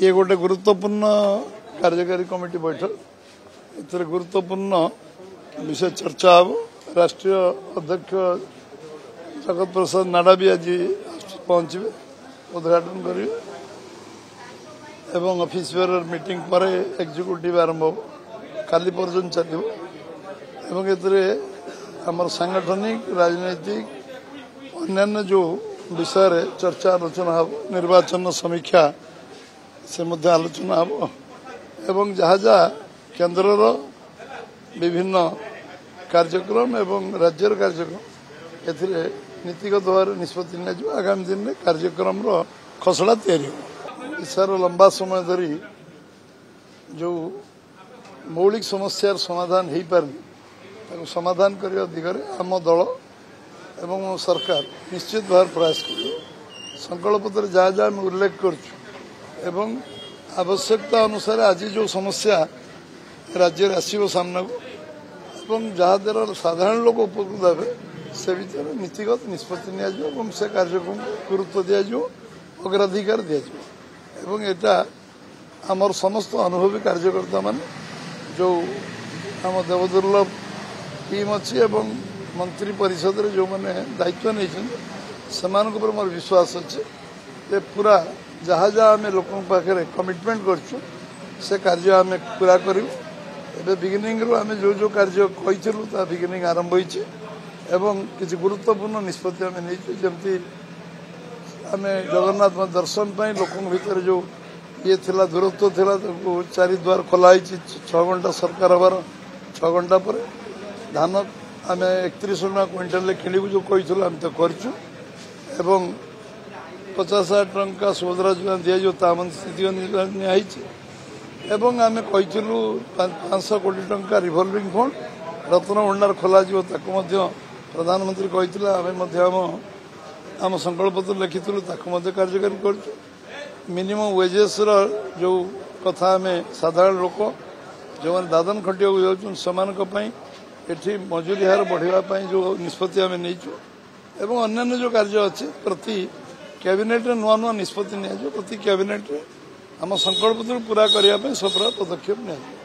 ये गोटे गुरुत्वपूर्ण कार्यकारी कमिटी बैठक एथरे गुरुत्वपूर्ण विषय चर्चा हम राष्ट्रीय अध्यक्ष जगत प्रसाद नाडा भी आज पहुंचे उद्घाटन करेंगे एवं ऑफिस बेयर मीटिंग पर एग्जीक्यूटिव आरंभ हो काली पर्यटन चलो एवं एथरे आमर सांगठनिक राजनैतिक अन्य जो विषय रे चर्चा आलोचना हम निर्वाचन समीक्षा से मध्य आलोचना हम एवं जहाँ जहाँ केन्द्र विभिन्न कार्यक्रम एवं राज्य कार्यक्रम एथिरे नीतिगत भाव निष्पत्ति निया आगामी दिन में कार्यक्रम खसड़ा तैयार लंबा समय धरी जो मौलिक समस्यार समाधान हो पारनी समाधान करने दिगरे आम दल एवं सरकार निश्चित भाव प्रयास कर संकल्प पत्र जहाँ जहाँ उल्लेख कर आवश्यकता अनुसार आज जो समस्या राज्य आसो सामना को जहाँ द्वारा साधारण लोग उपकृत हे से भर नीतिगत निष्पत्ति निया से कार्यक्रम गुरुत्व दिज्व अग्राधिकार दिज्व एटा आमर समस्त अनुभवी कार्यकर्ता मान जो आम देवदुर्लभ टीम अच्छी एवं मंत्री परिषद रे जो मैंने दायित्व नहीं से मोर विश्वास अच्छे पूरा जहाँ जहाँ आम लोक पाखे कमिटमेंट करछु से कार्य आम पूरा करूँ एवं बिगिनिंग रू आम जो जो कार्य कही बिगिनिंग आरंभ होती एवं किसी गुरुत्वपूर्ण निष्पत्ति आम नहीं जमती आम जगन्नाथ दर्शन पर लोक भीतर जो ये थिला दूरत्व थिला चारिद्वार खोलाई 6 घंटा सरकार हबार 6 घंटा पर धान आम 31 क्विंटाल किणु जो कही आम तो करचु एवं 50,000 टंका सुभद्रा योजना दिज्व स्थिति नियाई एवं आम कही 500 कोटी टंका रिवॉल्विंग फंड रत्न भंडार खोल प्रधानमंत्री कही आम संकल्प पत्र लिखिलु कार्यकारी कर मिनिमम वेजेस जो कथा आम साधारण लोक जो मैंने दादन खटिया जाऊँ एठी मजूरी हार बढ़ावाई जो निष्पत्ति आम नहीं एवं अन्य जो कार्य अच्छे प्रति कैबिनेट नुआ नुआ निष्पत्ति निया प्रति कैबिनेट आम संकल्प पत्र पूरा करने सब पदक्षेप निया।